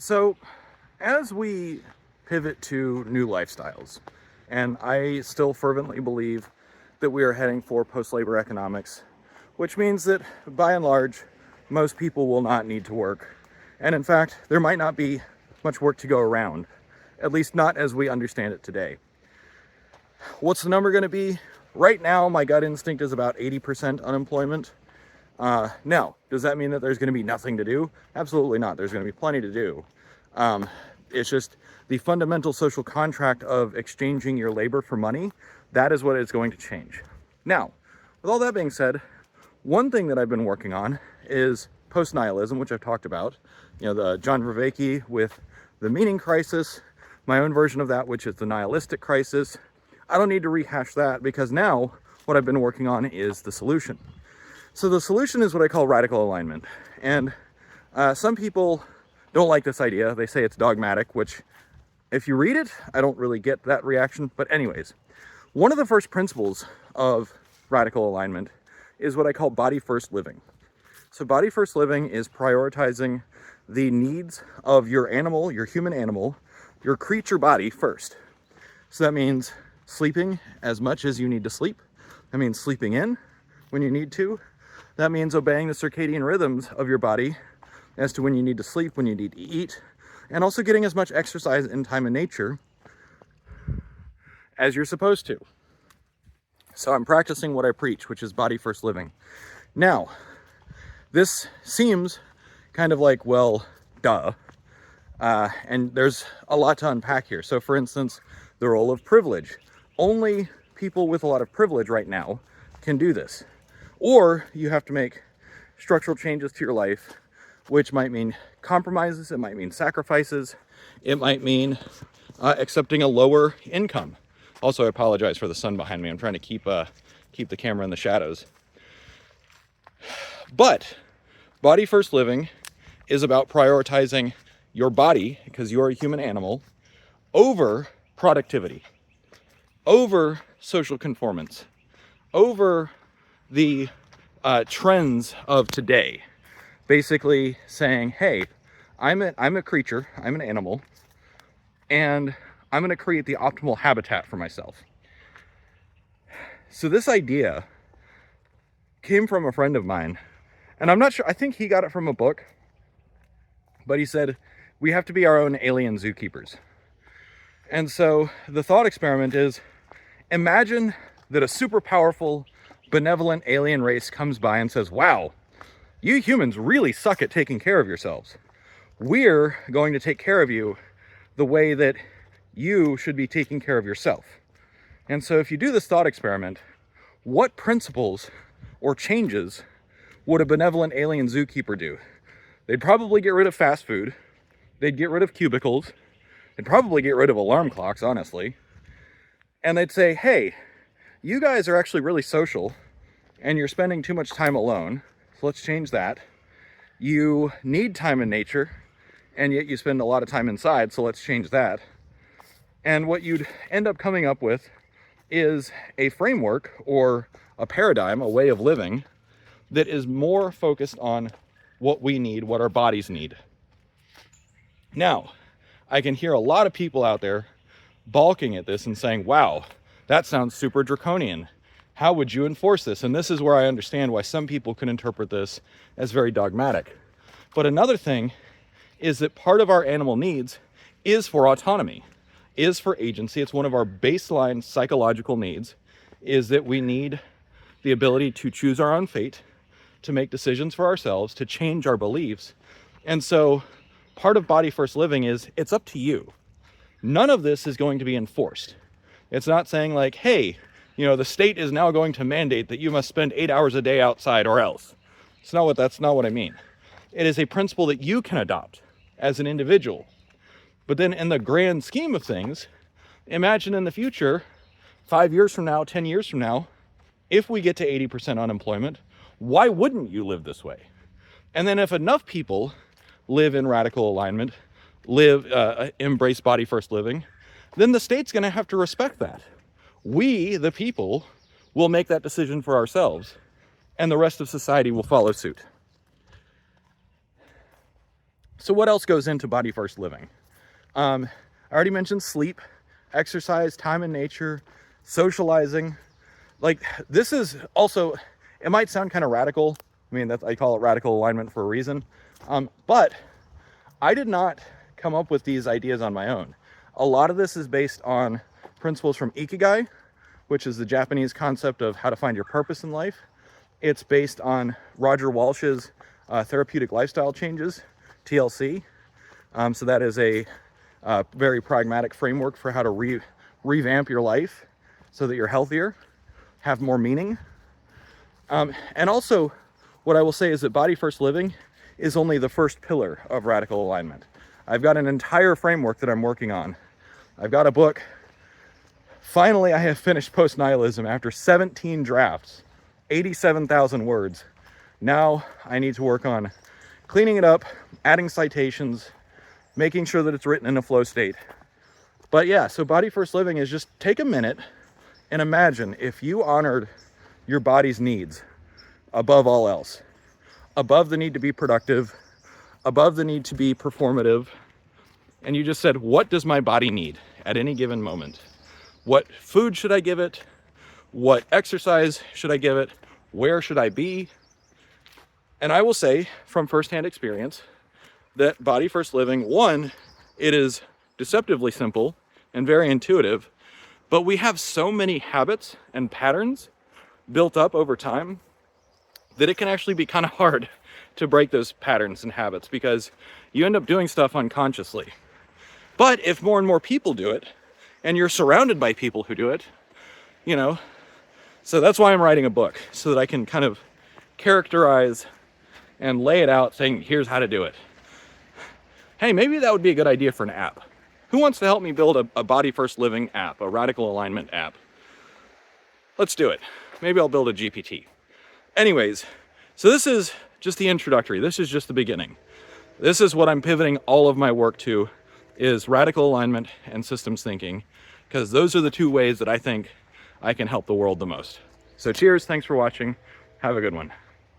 So, as we pivot to new lifestyles, and I still fervently believe that we are heading for post-labor economics, which means that by and large, most people will not need to work. And in fact, there might not be much work to go around, at least not as we understand it today. What's the number going to be? Right now, my gut instinct is about 80% unemployment. Now, does that mean that there's going to be nothing to do? Absolutely not. There's going to be plenty to do. It's just the fundamental social contract of exchanging your labor for money. That is what is going to change. Now, with all that being said, one thing that I've been working on is post-nihilism, which I've talked about. You know, the John Vervaeke with the meaning crisis, my own version of that, which is the nihilistic crisis. I don't need to rehash that because now what I've been working on is the solution. So the solution is what I call radical alignment. And some people don't like this idea. They say it's dogmatic, which if you read it, I don't really get that reaction. But anyways, one of the first principles of radical alignment is what I call body first living. So body first living is prioritizing the needs of your animal, your human animal, your creature body first. So that means sleeping as much as you need to sleep. That means sleeping in when you need to. That means obeying the circadian rhythms of your body as to when you need to sleep, when you need to eat, and also getting as much exercise and time in nature as you're supposed to. So I'm practicing what I preach, which is body first living. Now, this seems kind of like, well, duh. And there's a lot to unpack here. So for instance, the role of privilege. Only people with a lot of privilege right now can do this. Or you have to make structural changes to your life, which might mean compromises, it might mean sacrifices, it might mean accepting a lower income. Also, I apologize for the sun behind me. I'm trying to keep the camera in the shadows. But body first living is about prioritizing your body, because you're a human animal, over productivity, over social conformance, over the trends of today. Basically saying, hey, I'm a creature, I'm an animal, and I'm going to create the optimal habitat for myself. So this idea came from a friend of mine, and I'm not sure, I think he got it from a book, but he said, we have to be our own alien zookeepers. And so the thought experiment is, imagine that a super powerful, benevolent alien race comes by and says, wow, you humans really suck at taking care of yourselves. We're going to take care of you the way that you should be taking care of yourself. And so if you do this thought experiment, what principles or changes would a benevolent alien zookeeper do? They'd probably get rid of fast food. They'd get rid of cubicles. They'd probably get rid of alarm clocks, honestly. And they'd say, hey, you guys are actually really social and you're spending too much time alone. So let's change that. You need time in nature, and yet you spend a lot of time inside, so let's change that. And what you'd end up coming up with is a framework or a paradigm, a way of living that is more focused on what we need, what our bodies need. Now, I can hear a lot of people out there balking at this and saying, wow, that sounds super draconian. How would you enforce this? And this is where I understand why some people can interpret this as very dogmatic. But another thing is that part of our animal needs is for autonomy, is for agency. It's one of our baseline psychological needs, is that we need the ability to choose our own fate, to make decisions for ourselves, to change our beliefs. And so part of body first living is it's up to you. None of this is going to be enforced. It's not saying like, hey, you know, the state is now going to mandate that you must spend 8 hours a day outside or else. That's not what I mean. It is a principle that you can adopt as an individual. But then in the grand scheme of things, imagine in the future, 5 years from now, 10 years from now, if we get to 80% unemployment, why wouldn't you live this way? And then if enough people live in radical alignment, embrace body first living, then the state's going to have to respect that. We, the people, will make that decision for ourselves, and the rest of society will follow suit. So what else goes into body first living? I already mentioned sleep, exercise, time in nature, socializing. Like, this is also, it might sound kind of radical. I mean, I call it radical alignment for a reason. But I did not come up with these ideas on my own. A lot of this is based on principles from Ikigai, which is the Japanese concept of how to find your purpose in life. It's based on Roger Walsh's therapeutic lifestyle changes, TLC. So that is a very pragmatic framework for how to revamp your life so that you're healthier, have more meaning. And also, what I will say is that body first living is only the first pillar of radical alignment. I've got an entire framework that I'm working on. I've got a book. Finally, I have finished Post-Nihilism after 17 drafts, 87,000 words. Now I need to work on cleaning it up, adding citations, making sure that it's written in a flow state. But yeah, so body first living is just take a minute and imagine if you honored your body's needs above all else, above the need to be productive, above the need to be performative, and you just said, what does my body need at any given moment? What food should I give it? What exercise should I give it? Where should I be? And I will say from firsthand experience that body first living, one, it is deceptively simple and very intuitive, but we have so many habits and patterns built up over time that it can actually be kind of hard to break those patterns and habits because you end up doing stuff unconsciously. But if more and more people do it, and you're surrounded by people who do it, you know, so that's why I'm writing a book, so that I can kind of characterize and lay it out saying, here's how to do it. Hey, maybe that would be a good idea for an app. Who wants to help me build a body first living app, a radical alignment app? Let's do it. Maybe I'll build a GPT. Anyways, so this is just the introductory. This is just the beginning. This is what I'm pivoting all of my work to, is radical alignment and systems thinking, because those are the two ways that I think I can help the world the most. So cheers, thanks for watching. Have a good one.